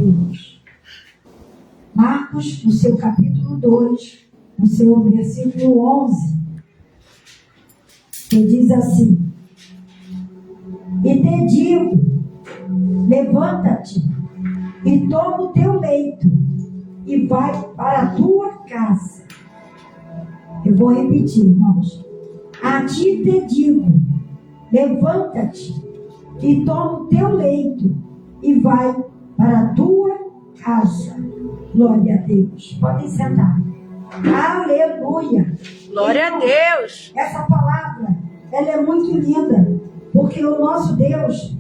Deus. Marcos, no seu capítulo 2, no seu versículo 11, que diz assim: e te digo, levanta-te e toma o teu leito e vai para a tua casa. Eu vou repetir, irmãos. A ti te digo, levanta-te e toma o teu leito e vai para a tua casa. Glória a Deus. Podem sentar. Aleluia. Glória a Deus. Essa palavra, ela é muito linda, porque o nosso Deus,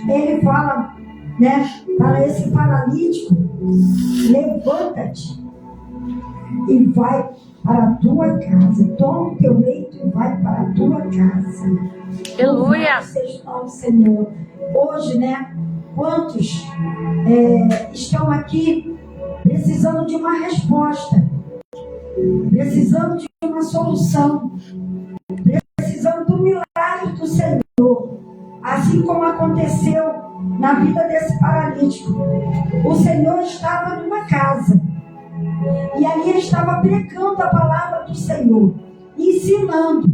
ele fala, né, para esse paralítico: levanta-te e vai para a tua casa. Toma o teu leito e vai para a tua casa. Aleluia. Seja o Senhor. Hoje, né, quantos estão aqui precisando de uma resposta, precisando de uma solução, precisando do milagre do Senhor, assim como aconteceu na vida desse paralítico. O Senhor estava numa casa e ali ele estava pregando a palavra do Senhor, ensinando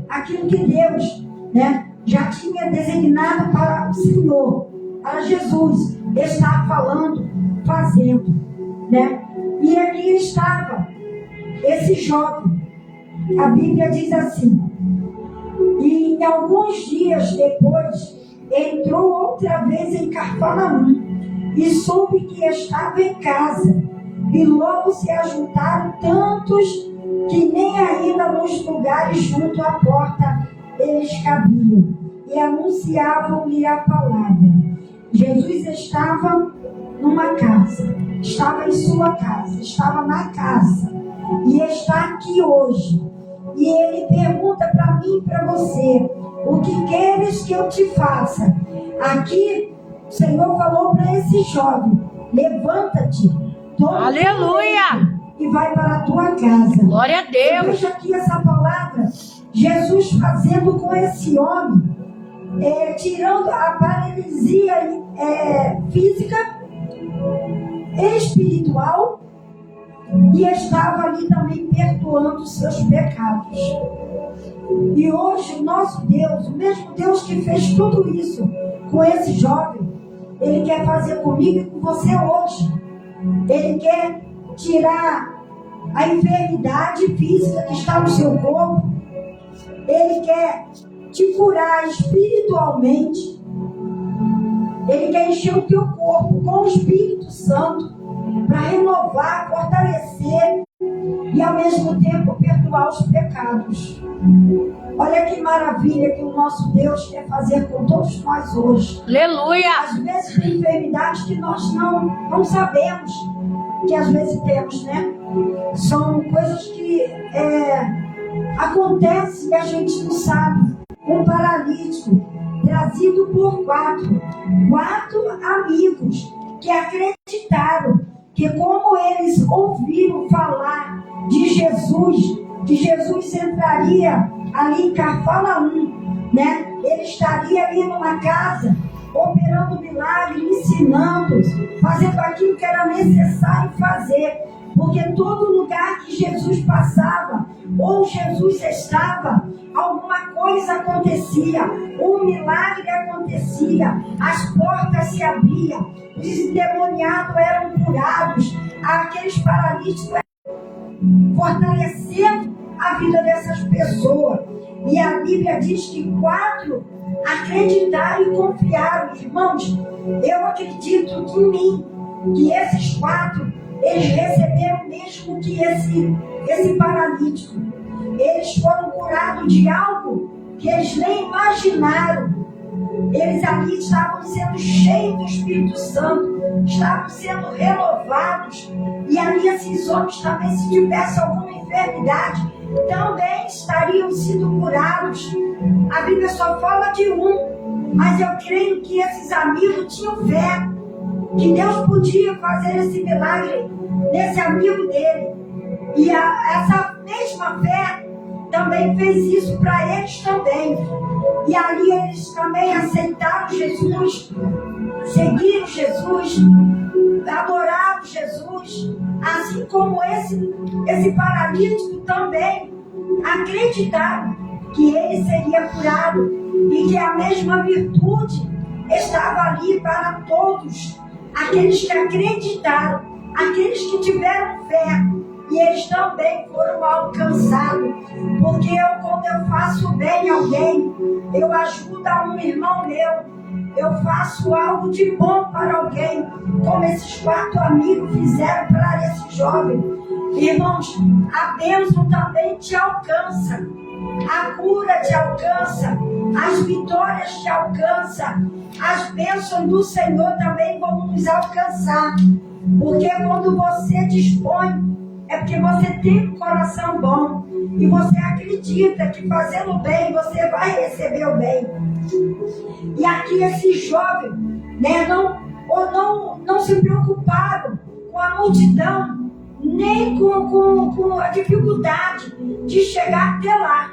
aquilo que Deus, né, já tinha designado para o Senhor, para Jesus. Ele estava falando, fazendo, né? E aqui estava esse jovem. A Bíblia diz assim: e alguns dias depois entrou outra vez em Cafarnaum e soube que estava em casa, e logo se ajuntaram tantos que nem ainda nos lugares junto à porta eles cabiam, e anunciavam-lhe a palavra. Jesus estava numa casa, estava em sua casa, estava na casa, e está aqui hoje. E ele pergunta para mim e para você: o que queres que eu te faça? Aqui o Senhor falou para esse jovem: levanta-te, toma Aleluia, e vai para a tua casa. Glória a Deus. Eu vejo aqui essa palavra, Jesus fazendo com esse homem, tirando a paralisia física, espiritual, e estava ali também perdoando os seus pecados. E hoje o nosso Deus, o mesmo Deus que fez tudo isso com esse jovem, Ele quer fazer comigo e com você hoje. Ele quer tirar a enfermidade física que está no seu corpo. Ele quer te curar espiritualmente. Ele quer encher o teu corpo com o Espírito Santo para renovar, fortalecer e ao mesmo tempo perdoar os pecados. Olha que maravilha que o nosso Deus quer fazer com todos nós hoje. Aleluia. Às vezes tem enfermidades que nós não sabemos que às vezes temos, né? São coisas que acontecem e a gente não sabe. Um paralítico trazido por quatro amigos que acreditaram que, como eles ouviram falar de Jesus, que Jesus entraria ali em Cafarnaum, né? Ele estaria ali numa casa, operando milagre, ensinando, fazendo aquilo que era necessário fazer. Porque todo lugar que Jesus passava, ou Jesus estava, alguma coisa acontecia, um milagre acontecia, as portas se abriam, os endemoniados eram curados, aqueles paralíticos eram fortalecendo a vida dessas pessoas. E a Bíblia diz que 4 acreditaram e confiaram. Irmãos, eu acredito que em mim, que esses 4, eles receberam mesmo que esse paralítico. Eles foram curados de algo que eles nem imaginaram. Eles ali estavam sendo cheios do Espírito Santo, estavam sendo renovados. E ali esses homens também, se tivesse alguma enfermidade, também estariam sendo curados. A Bíblia só fala de um, mas eu creio que esses amigos tinham fé que Deus podia fazer esse milagre nesse amigo dele. E essa mesma fé também fez isso para eles também. E ali eles também aceitaram Jesus, seguiram Jesus, Jesus, assim como esse paralítico também acreditaram que ele seria curado e que a mesma virtude estava ali para todos aqueles que acreditaram, aqueles que tiveram fé, e eles também foram alcançados. Porque quando eu faço bem a alguém, eu ajudo a um irmão meu, eu faço algo de bom para alguém, como esses 4 amigos fizeram para esse jovem. Irmãos, a bênção também te alcança, a cura te alcança, as vitórias te alcançam, as bênçãos do Senhor também vão nos alcançar. Porque quando você dispõe, é porque você tem um coração bom e você acredita que fazendo bem você vai receber o bem. E aqui esse jovem, né, não se preocuparam com a multidão, nem com a dificuldade de chegar até lá,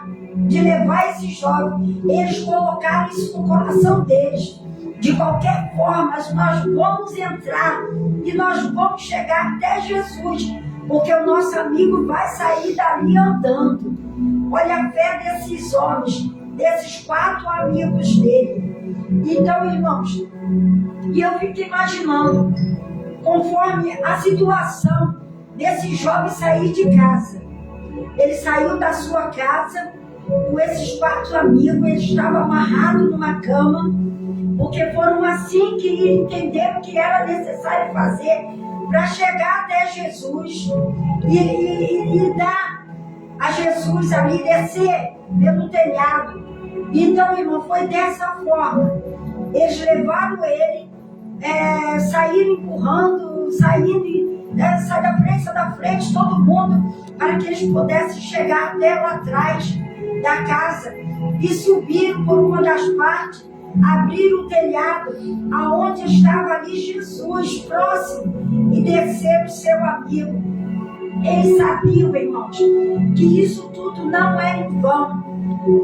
de levar esse jovem. Eles colocaram isso no coração deles. De qualquer forma, nós vamos entrar e nós vamos chegar até Jesus, porque o nosso amigo vai sair dali andando. Olha a fé desses homens, desses 4 amigos dele. Então, irmãos, e eu fico imaginando, conforme a situação desse jovem sair de casa. Ele saiu da sua casa com esses 4 amigos, ele estava amarrado numa cama, porque foram assim que entenderam que era necessário fazer para chegar até Jesus e dar a Jesus ali, descer pelo telhado. Então, irmão, foi dessa forma. Eles levaram ele, saíram empurrando, sai da frente todo mundo, para que eles pudessem chegar até lá atrás da casa, e subiram por uma das partes, abriram o telhado aonde estava ali Jesus próximo, e desceram seu amigo. Eles sabiam, irmãos, que isso tudo não é em vão.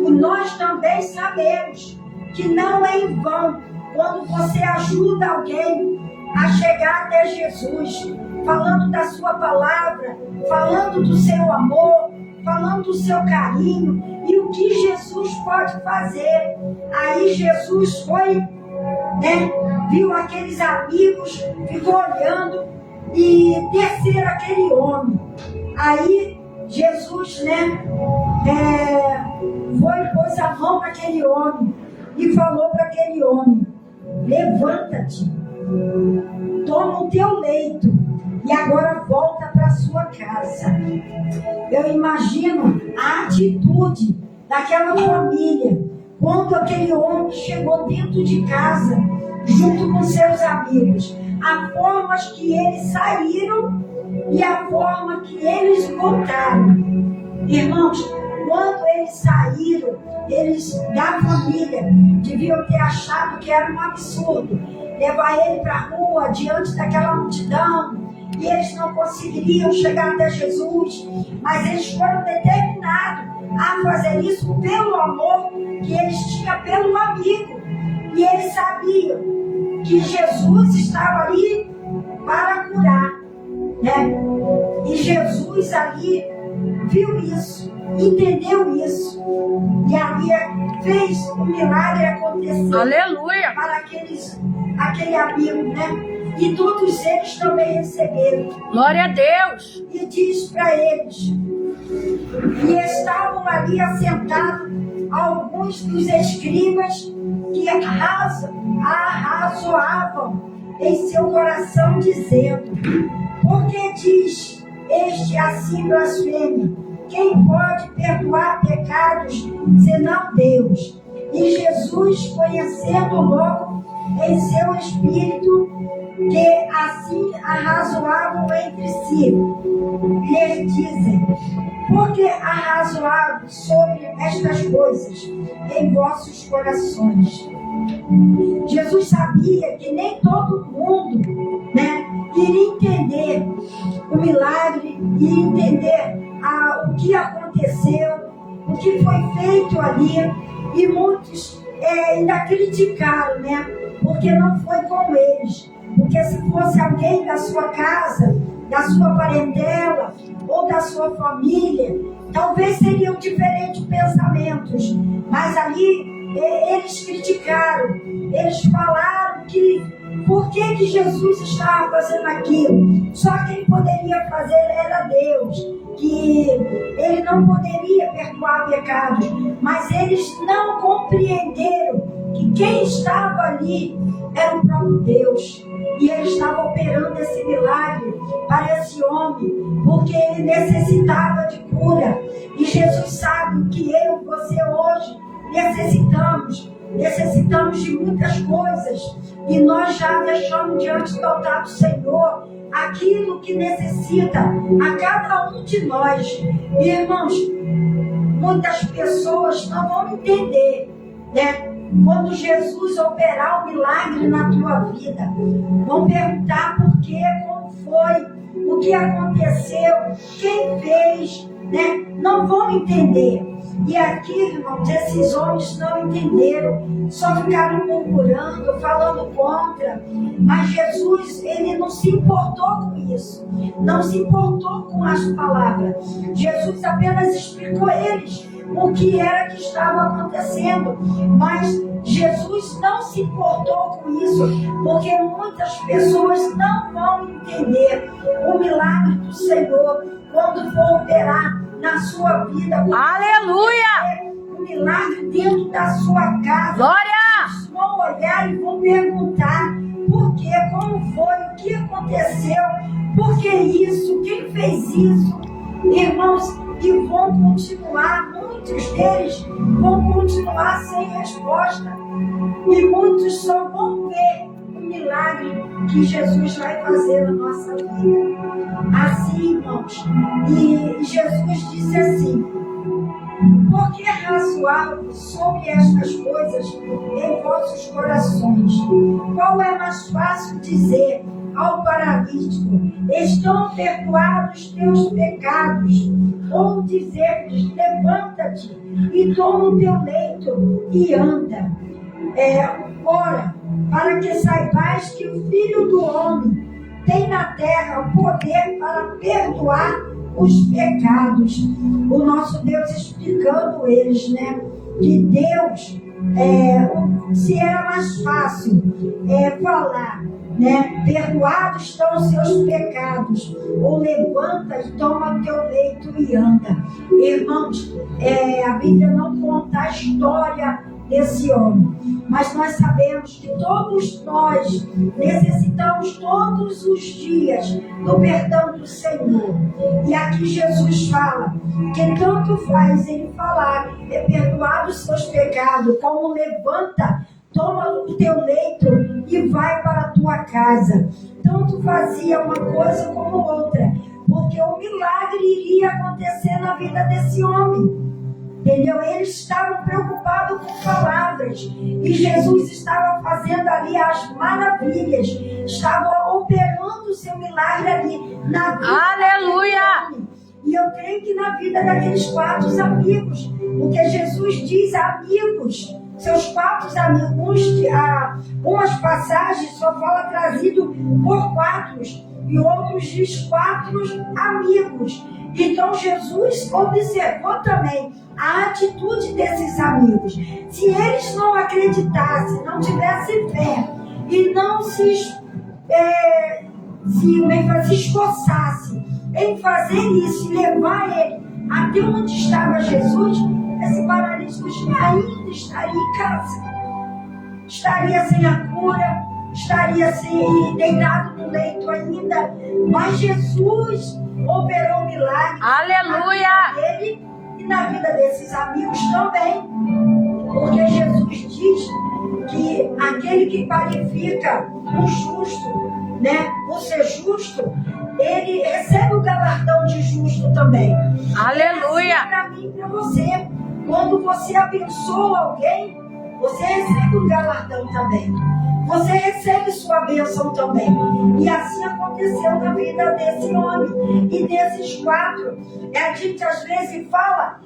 E nós também sabemos que não é em vão quando você ajuda alguém a chegar até Jesus, falando da sua palavra, falando do seu amor, falando do seu carinho e o que Jesus pode fazer. Aí Jesus foi, viu aqueles amigos, ficou olhando e desceram aquele homem. Aí Jesus, pôs a mão naquele homem e falou para aquele homem: levanta-te, toma o teu leito e agora volta para sua casa. Eu imagino a atitude daquela família quando aquele homem chegou dentro de casa junto com seus amigos. A forma que eles saíram e a forma que eles voltaram. Irmãos, quando eles saíram, eles da família deviam ter achado que era um absurdo levar ele para a rua diante daquela multidão, e eles não conseguiriam chegar até Jesus, mas eles foram determinados a fazer isso pelo amor que eles tinham pelo amigo, e eles sabiam que Jesus estava ali para curar, e Jesus ali viu isso, entendeu isso, e ali fez um milagre acontecer. Aleluia! Para aquele amigo, e todos eles também receberam. Glória a Deus! E diz para eles, e estavam ali assentados alguns dos escribas que arrazoavam em seu coração, dizendo: por que diz este assim blasfêmia? Quem pode perdoar pecados senão Deus? E Jesus, conhecendo logo em seu espírito que assim arrazoavam entre si, lhes dizem: por que arrazoavam sobre estas coisas em vossos corações? Jesus sabia que nem todo mundo iria entender o milagre, iria entender o que aconteceu, o que foi feito ali, e muitos ainda criticaram, porque não foi com eles. Porque se fosse alguém da sua casa, da sua parentela ou da sua família, talvez seriam diferentes pensamentos, mas ali eles criticaram, eles falaram que por que Jesus estava fazendo aquilo? Só quem poderia fazer era Deus, que Ele não poderia perdoar pecados, mas eles não compreenderam que quem estava ali era o próprio Deus, e Ele estava operando esse milagre para esse homem, porque ele necessitava de cura, e Jesus sabe que eu e você hoje necessitamos de muitas coisas, e nós já deixamos diante do altar do Senhor aquilo que necessita a cada um de nós. E, irmãos, muitas pessoas não vão entender, né? Quando Jesus operar o milagre na tua vida, vão perguntar por quê, como foi, o que aconteceu, quem fez, né? Não vão entender. E aqui, irmãos, esses homens não entenderam, só ficaram murmurando, falando contra. Mas Jesus, Ele não se importou com isso, não se importou com as palavras. Jesus apenas explicou a eles o que era que estava acontecendo, mas Jesus não se importou com isso, porque muitas pessoas não vão entender o milagre do Senhor quando for operar na sua vida. Aleluia! Um milagre dentro da sua casa. Glória! Eles vão olhar e vão perguntar por quê, como foi, o que aconteceu, por que isso, quem fez isso. Irmãos, e vão continuar, muitos deles vão continuar sem resposta, e muitos só vão ver o milagre que Jesus vai fazer na nossa vida. Assim, irmãos, e Jesus disse assim: por que razoar sobre estas coisas em vossos corações? Qual é mais fácil dizer ao paralítico: estão perdoados teus pecados, ou dizer-lhes: levanta-te e toma o teu leito e anda? Ora, para que saibais que o Filho do Homem tem na terra o poder para perdoar os pecados. O nosso Deus explicando eles, né? Que Deus, se era mais fácil falar, né? Perdoados estão os seus pecados, ou levanta e toma teu leito e anda. Irmãos, a Bíblia não conta a história desse homem, mas nós sabemos que todos nós necessitamos todos os dias do perdão do Senhor. E aqui Jesus fala que tanto faz ele falar: perdoado os seus pecados, como levanta, toma o teu leito e vai para a tua casa. Tanto fazia uma coisa como outra, porque o milagre iria acontecer na vida desse homem. Entendeu? Eles estavam preocupados com palavras, e Jesus estava fazendo ali as maravilhas, estava operando o seu milagre ali na vida. Aleluia! E eu creio que na vida daqueles 4 amigos, porque Jesus diz amigos, seus 4 amigos, umas passagens só fala trazido por 4, e outros diz 4 amigos. Então Jesus observou também a atitude desses amigos. Se eles não acreditassem, não tivessem fé, e não se esforçassem em fazer isso e levar ele até onde estava Jesus, esse paralítico ainda estaria em casa, estaria sem a cura, estaria deitado no leito ainda. Mas Jesus operou um milagre. Aleluia! Na vida dele e na vida desses amigos também, porque Jesus diz que aquele que qualifica o justo, né, por ser justo, ele recebe o galardão de justo também. Aleluia! Assim, para mim e para você, quando você abençoa alguém, você recebe o galardão também. Você recebe sua bênção também. E assim aconteceu na vida desse homem e desses 4. A gente às vezes fala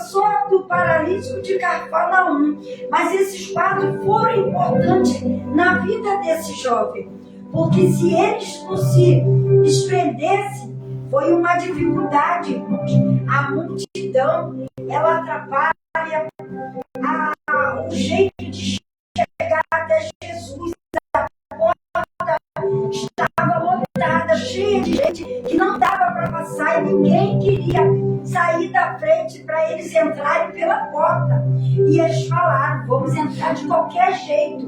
só do paralítico de Cafarnaum, mas esses 4 foram importantes na vida desse jovem. Porque se eles não se entendesse. Foi uma dificuldade, irmãos. A multidão, ela atrapalha o jeito de chegar até Jesus. A porta estava lotada, cheia de gente, que não dava para passar e ninguém queria sair da frente para eles entrarem pela porta. E eles falaram: vamos entrar de qualquer jeito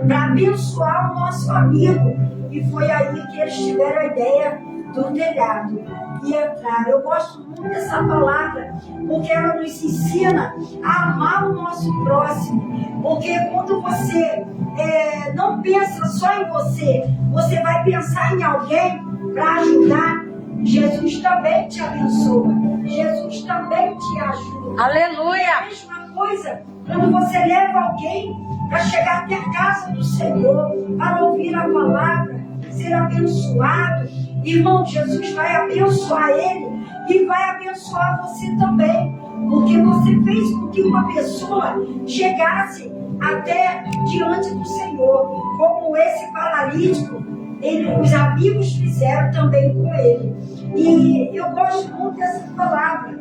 para abençoar o nosso amigo. E foi aí que eles tiveram a ideia do telhado e entraram. Eu gosto muito dessa palavra, porque ela nos ensina a amar o nosso próximo. Porque quando você não pensa só em você, você vai pensar em alguém para ajudar. Jesus também te abençoa. Jesus também te ajuda. Aleluia. É a mesma coisa quando você leva alguém para chegar até a casa do Senhor, para ouvir a palavra, ser abençoado. Irmão, Jesus vai abençoar ele e vai abençoar você também. Porque você fez com que uma pessoa chegasse até diante do Senhor, como esse paralítico, os amigos fizeram também com ele. E eu gosto muito dessa palavra.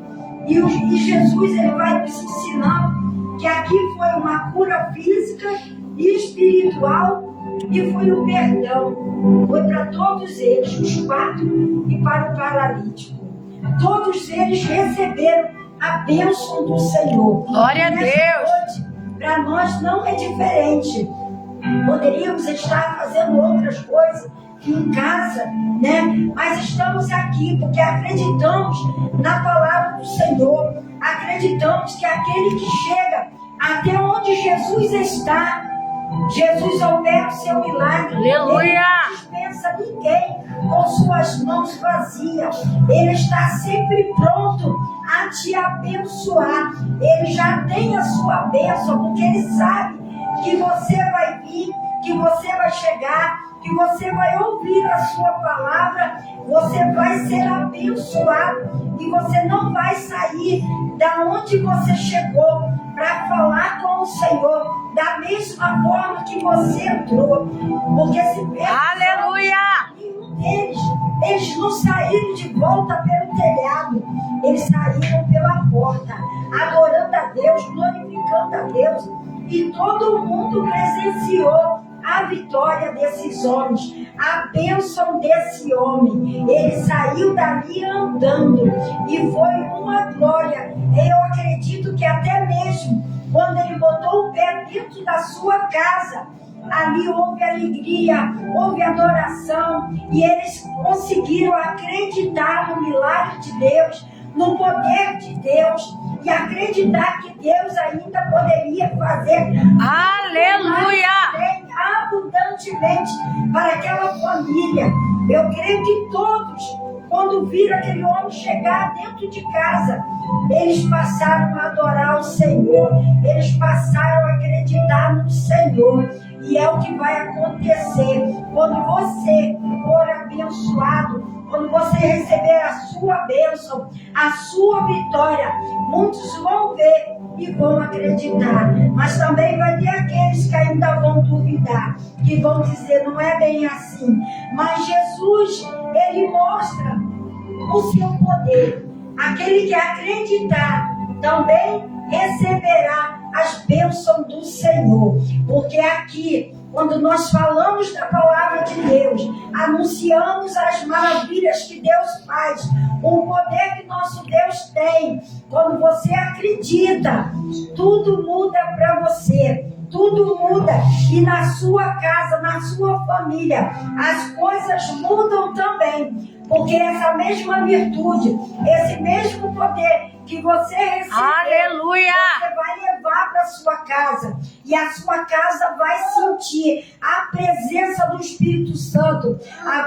E Jesus, ele vai nos ensinando que aqui foi uma cura física e espiritual, e foi o perdão. Foi para todos eles, os 4, e para o paralítico. Todos eles receberam a bênção do Senhor. Glória a Deus. Para nós não é diferente. Poderíamos estar fazendo outras coisas em casa, né? Mas estamos aqui porque acreditamos na palavra do Senhor. Acreditamos que aquele que chega até onde Jesus está, Jesus opera o seu milagre. Aleluia. Ele não dispensa ninguém com suas mãos vazias. Ele está sempre pronto a te abençoar. Ele já tem a sua bênção, porque ele sabe que você vai vir, que você vai chegar, que você vai ouvir a sua palavra, você vai ser abençoado e você não vai sair da onde você chegou para falar com o Senhor da mesma forma que você entrou. Porque se aleluia! Nenhum deles, eles não saíram de volta pelo telhado, eles saíram pela porta, adorando a Deus, glorificando a Deus, e todo mundo presenciou a vitória desses homens, a bênção desse homem. Ele saiu dali andando e foi uma glória. Eu acredito que até mesmo quando ele botou o pé dentro da sua casa, ali houve alegria, houve adoração, e eles conseguiram acreditar no milagre de Deus, no poder de Deus, e acreditar que Deus ainda poderia fazer aleluia, abundantemente para aquela família. Eu creio que todos, quando viram aquele homem chegar dentro de casa, eles passaram a adorar o Senhor, eles passaram a acreditar no Senhor. E é o que vai acontecer quando você for abençoado, quando você receber a sua bênção, a sua vitória. Muitos vão ver e vão acreditar, mas também vai ter aqueles que ainda vão duvidar, que vão dizer: não é bem assim. Mas Jesus, ele mostra o seu poder. Aquele que acreditar também receberá as bênçãos do Senhor. Porque aqui, quando nós falamos da palavra de Deus, anunciamos as maravilhas que Deus faz, o poder que nosso Deus tem. Quando você acredita, tudo muda para você. Tudo muda. E na sua casa, na sua família, as coisas mudam também. Porque essa mesma virtude, esse mesmo poder que você recebeu, aleluia, você vai levar para sua casa. E a sua casa vai sentir a presença do Espírito Santo.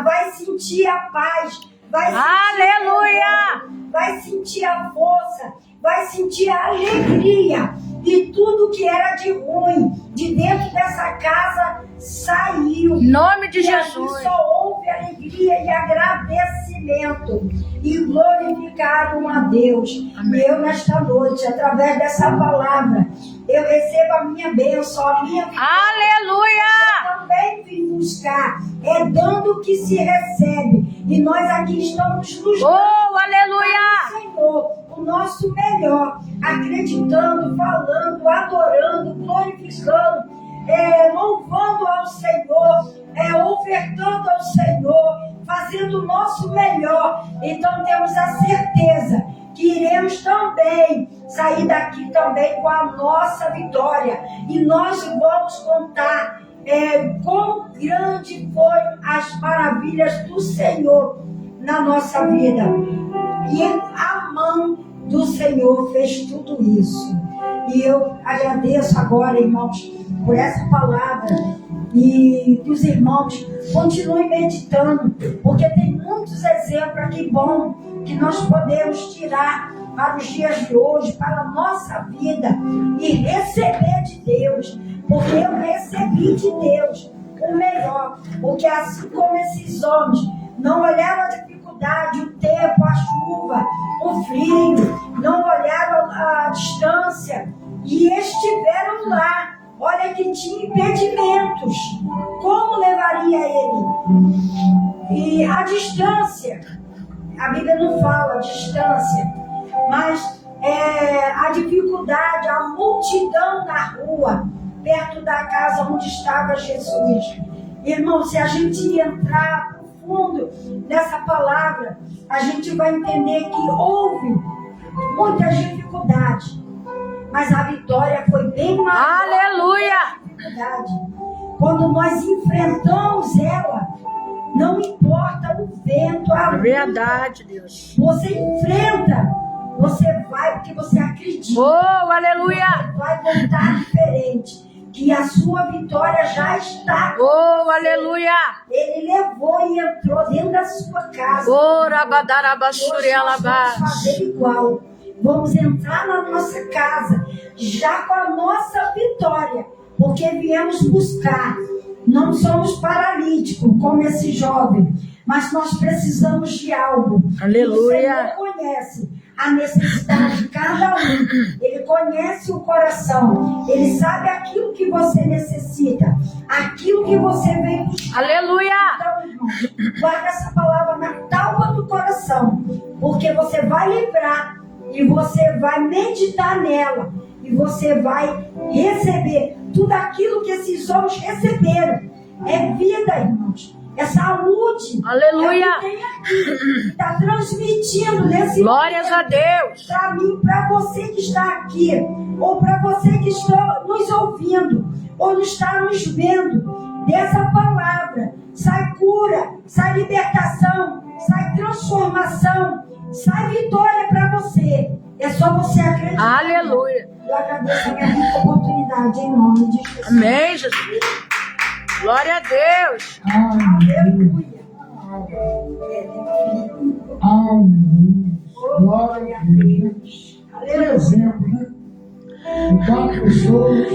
Vai sentir a paz. Vai sentir aleluia, vai sentir a força. Vai sentir a alegria. E tudo que era de ruim de dentro dessa casa saiu. Em nome de e Jesus. Só houve alegria e agradecimento. E glorificaram a Deus. Amém. Eu, nesta noite, através dessa palavra, eu recebo a minha bênção, a minha vitória. Aleluia! Eu também vim buscar. É dando que se recebe. E nós aqui estamos nos aleluia. Senhor, o nosso melhor, acreditando, falando, adorando, glorificando, louvando ao Senhor, ofertando ao Senhor, fazendo o nosso melhor. Então temos a certeza que iremos também sair daqui também com a nossa vitória. E nós vamos contar quão grande foram as maravilhas do Senhor na nossa vida. E a mão do Senhor fez tudo isso. E eu agradeço agora, irmãos, por essa palavra. E que os irmãos continuem meditando, porque tem muitos exemplos aqui bom que nós podemos tirar para os dias de hoje, para a nossa vida, e receber de Deus, porque eu recebi de Deus o melhor, porque assim como esses homens não olharam a dificuldade, o tempo, a chuva, o frio, não olharam a distância e estiveram lá. Olha que tinha impedimentos. Como levaria ele? E a distância, a Bíblia não fala a distância, mas a dificuldade, a multidão na rua, perto da casa onde estava Jesus. Irmão, se a gente entrar profundo nessa palavra, a gente vai entender que houve muitas dificuldades. Mas a vitória foi bem maior. Aleluia! Quando nós enfrentamos ela, não importa o vento, a luz. Verdade, Deus. Você enfrenta, você vai porque você acredita. Aleluia! Você vai voltar diferente. Que a sua vitória já está. Aleluia! Ele levou e entrou dentro da sua casa. Rabadarabaxuri alabá. Vamos fazer igual. Vamos entrar na nossa casa já com a nossa vitória, porque viemos buscar. Não somos paralíticos como esse jovem, mas nós precisamos de algo. Aleluia. O Senhor conhece a necessidade de cada um. Ele conhece o coração. Ele sabe aquilo que você necessita, aquilo que você vem buscar. Aleluia. Então, irmão, guarda essa palavra na tábua do coração, porque você vai lembrar. E você vai meditar nela. E você vai receber tudo aquilo que esses homens receberam. É vida, irmãos. É saúde. Aleluia. É o que tem aqui. Está transmitindo nesse glórias a Deus. Para mim, para você que está aqui. Ou para você que está nos ouvindo. Ou não está nos vendo. Dessa palavra. Sai cura. Sai libertação. Sai transformação. Sai vitória para você. É só você acreditar. Aleluia. Eu agradeço a minha rica oportunidade em nome de Jesus. Amém, Jesus. Glória a Deus. Aleluia. Aleluia. Glória a Deus. Por exemplo, né? Quatro pessoas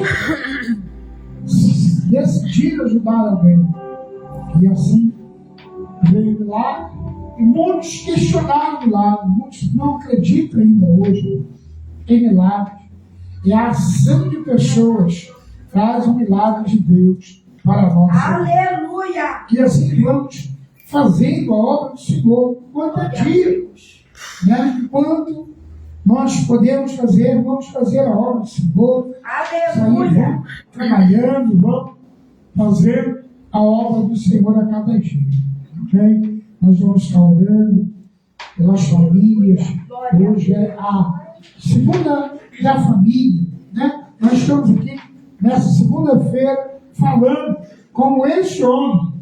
decidiram ajudar alguém. E assim veio lá. E muitos questionaram o milagre, muitos não acreditam ainda hoje em milagres. E a ação de pessoas traz o milagre de Deus para nós. Aleluia! E assim vamos fazendo a obra do Senhor quanto a dia. Né? Enquanto nós podemos fazer, vamos fazer a obra do Senhor. Aleluia! Vamos trabalhando, vamos fazer a obra do Senhor a cada dia. Ok? Nós vamos estar orando pelas famílias. Hoje é a segunda da família, né? Nós estamos aqui nessa segunda-feira falando como esse homem.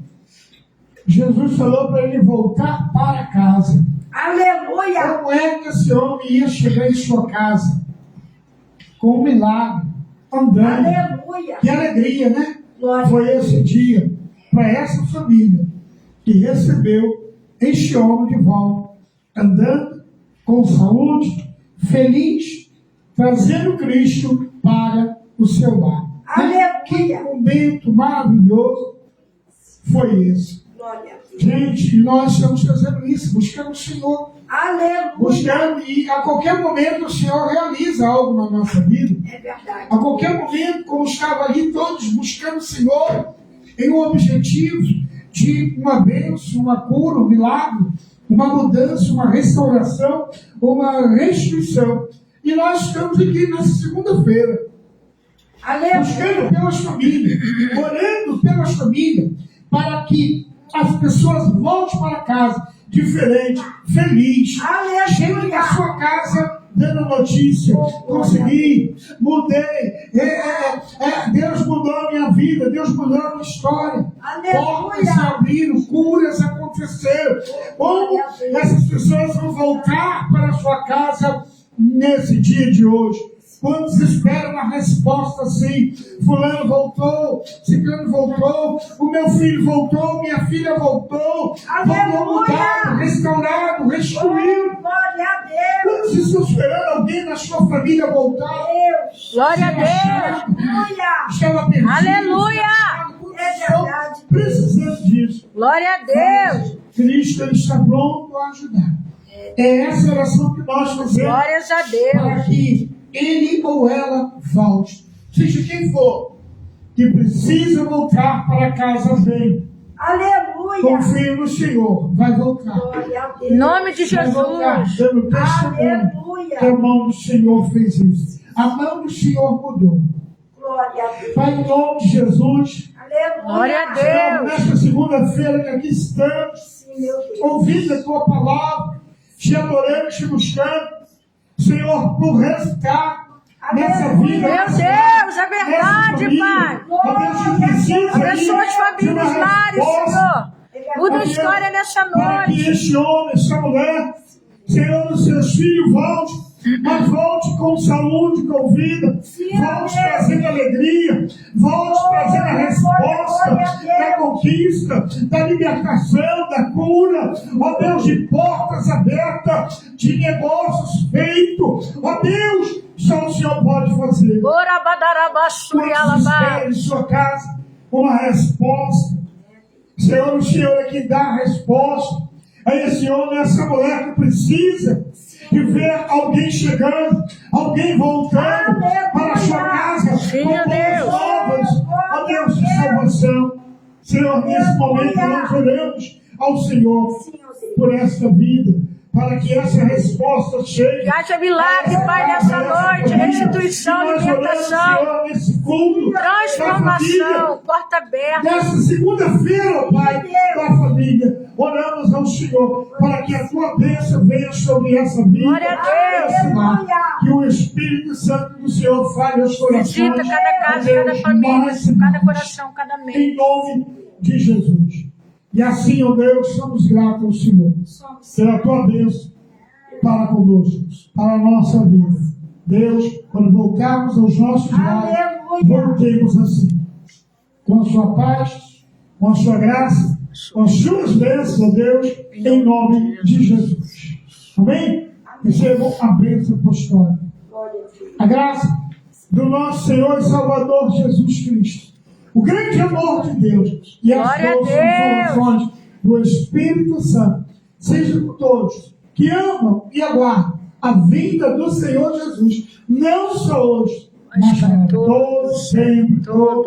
Jesus falou para ele voltar para casa. Aleluia! Como é que esse homem ia chegar em sua casa? Com um milagre, andando. Aleluia! Que alegria, né? Glória. Foi esse dia para essa família que recebeu este homem de volta, andando com saúde, feliz, trazendo Cristo para o seu lar. Aleluia! Que momento maravilhoso foi esse. Glória a Deus. Gente, nós estamos fazendo isso, buscando o Senhor. Aleluia! Buscando, e a qualquer momento o Senhor realiza algo na nossa vida. É verdade. A qualquer momento, como estava ali todos buscando o Senhor, em um objetivo de uma bênção, uma cura, um milagre, uma mudança, uma restauração, uma restituição. E nós estamos aqui nessa segunda-feira, buscando pelas famílias, orando pelas famílias, para que as pessoas voltem para casa diferente, feliz. Chegue na sua casa dando notícia: consegui, mudei, Deus mudou a minha vida, Deus mudou a minha história. Portas se abriram, curas aconteceram. Como essas pessoas vão voltar para a sua casa nesse dia de hoje? Quantos esperam a resposta assim? Fulano voltou, ciclano voltou, o meu filho voltou, minha filha voltou, voltou mudado, restaurado, restituído. Quantos estão esperando alguém na sua família voltar? Glória a Deus. Estava perdido. Aleluia. Estão precisando disso. Glória a Deus. Cristo está pronto a ajudar. É essa oração que nós fazemos. Glórias a Para Deus. que ele ou ela volte. Seja quem for que precisa voltar para casa, vem. Aleluia. Confia no Senhor, vai voltar. Glória a Em Deus. nome de Vai voltar, Jesus. dando testemunho que a mão do Senhor fez isso. A mão do Senhor mudou. Glória a Deus. Pai, em nome de Jesus, Aleluia. Glória a Senhor, Deus. nesta segunda-feira que aqui estamos, Sim, meu Deus. ouvindo a tua palavra, te adorando, te buscando, Senhor, por resultado nessa vida. Meu Deus, é verdade, Pai. Abençoa as famílias, lares, Senhor. Muda a história nessa Para que noite. este homem, essa mulher, Senhor, os seus filhos volte, mas volte com saúde, com vida, volte trazendo alegria, volte trazendo a resposta da conquista, da libertação, da cura, ó Deus, de portas abertas, de negócios feitos, ó Deus, só o Senhor pode fazer. Ora, badarabaxuri, Quantos alabá. esperam em sua casa uma resposta? Senhor, o Senhor é que dá a resposta a esse homem, a essa mulher que precisa de ver alguém chegando, alguém voltando para a sua casa Sim, com meu boas Deus. novas, ó Deus de salvação. Senhor, nesse momento nós oramos ao Senhor por esta vida, para que essa resposta chegue. Que haja milagre, Pai, nessa noite. Restituição, libertação, Senhor, nesse culto, transformação, porta aberta. nessa segunda-feira, ó Pai, da família, oramos ao Senhor para que a tua bênção venha sobre essa vida. Glória a Deus. esse lar. Que o Espírito Santo do Senhor fale aos corações. Visita cada casa, Deus, cada família, mais e cada mais. coração, cada mente. Em nome de Jesus. E assim, ó Deus, somos gratos ao Senhor pela tua bênção para conosco, para a nossa vida. Deus, quando voltarmos aos nossos lares, voltemos assim, com a sua paz, com a sua graça, com as suas bênçãos, ó Deus, em nome de Jesus. Amém? Recebam a bênção apostólica. A graça do nosso Senhor e Salvador Jesus Cristo, o grande amor de Deus e as Glória a forças Deus. consolações do Espírito Santo sejam com todos que amam e aguardam a vinda do Senhor Jesus, não só hoje, mas para todos, sempre, todos.